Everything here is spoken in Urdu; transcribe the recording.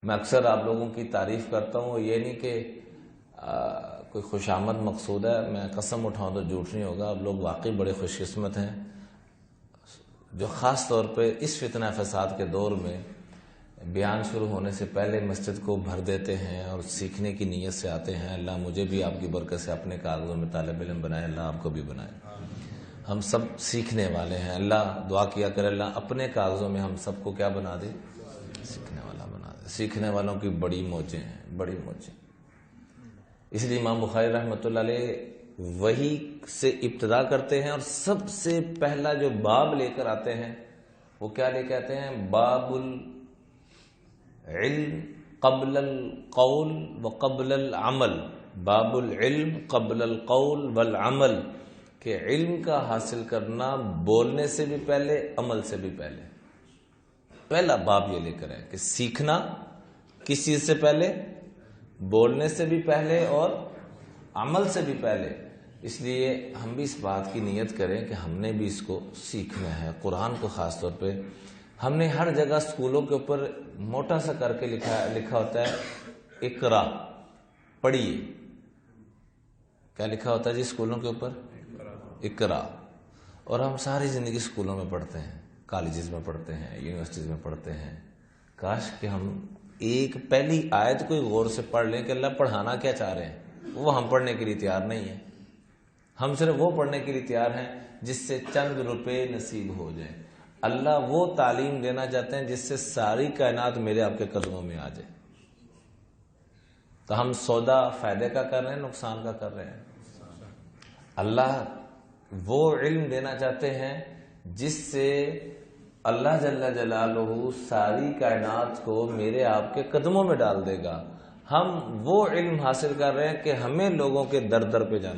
میں اکثر آپ لوگوں کی تعریف کرتا ہوں، یہ نہیں کہ کوئی خوشامد مقصود ہے، میں قسم اٹھاؤں تو جھوٹ نہیں ہوگا، آپ لوگ واقعی بڑے خوش قسمت ہیں جو خاص طور پہ اس فتنہ فساد کے دور میں بیان شروع ہونے سے پہلے مسجد کو بھر دیتے ہیں اور سیکھنے کی نیت سے آتے ہیں۔ اللہ مجھے بھی آپ کی برکت سے اپنے کاغذوں میں طالب علم بنائے، اللہ آپ کو بھی بنائے۔ ہم سب سیکھنے والے ہیں، اللہ دعا کیا کرے اللہ اپنے کاغذوں میں ہم سب کو کیا بنا دے، سیکھنے والا بنا دے۔ سیکھنے والوں کی بڑی موجیں ہیں، بڑی موجیں۔ اس لیے امام بخاری رحمۃ اللہ علیہ وحی سے ابتدا کرتے ہیں اور سب سے پہلا جو باب لے کر آتے ہیں وہ کیا لے کے آتے ہیں؟ باب العلم قبل القول وقبل العمل، باب العلم قبل القول والعمل، کہ علم کا حاصل کرنا بولنے سے بھی پہلے، عمل سے بھی پہلے۔ پہلا باب یہ لے کر ہے کہ سیکھنا کس چیز سے پہلے، بولنے سے بھی پہلے اور عمل سے بھی پہلے۔ اس لیے ہم بھی اس بات کی نیت کریں کہ ہم نے بھی اس کو سیکھنا ہے، قرآن کو خاص طور پہ۔ ہم نے ہر جگہ اسکولوں کے اوپر موٹا سا کر کے لکھا ہوتا ہے اقرا، پڑھیے۔ کیا لکھا ہوتا ہے جی اسکولوں کے اوپر؟ اقرا۔ اور ہم ساری زندگی اسکولوں میں پڑھتے ہیں، کالجز میں پڑھتے ہیں، یونیورسٹیز میں پڑھتے ہیں۔ کاش کہ ہم ایک پہلی آیت کوئی غور سے پڑھ لیں کہ اللہ پڑھانا کیا چاہ رہے ہیں۔ وہ ہم پڑھنے کے لیے تیار نہیں ہیں، ہم صرف وہ پڑھنے کے لیے تیار ہیں جس سے چند روپے نصیب ہو جائیں۔ اللہ وہ تعلیم دینا چاہتے ہیں جس سے ساری کائنات میرے آپ کے قدموں میں آ جائے۔ تو ہم سودا فائدے کا کر رہے ہیں، نقصان کا کر رہے ہیں؟ اللہ وہ علم دینا چاہتے ہیں جس سے اللہ جل جلالہ ساری کائنات کو میرے آپ کے قدموں میں ڈال دے گا۔ ہم وہ علم حاصل کر رہے ہیں کہ ہمیں لوگوں کے در در پہ جانا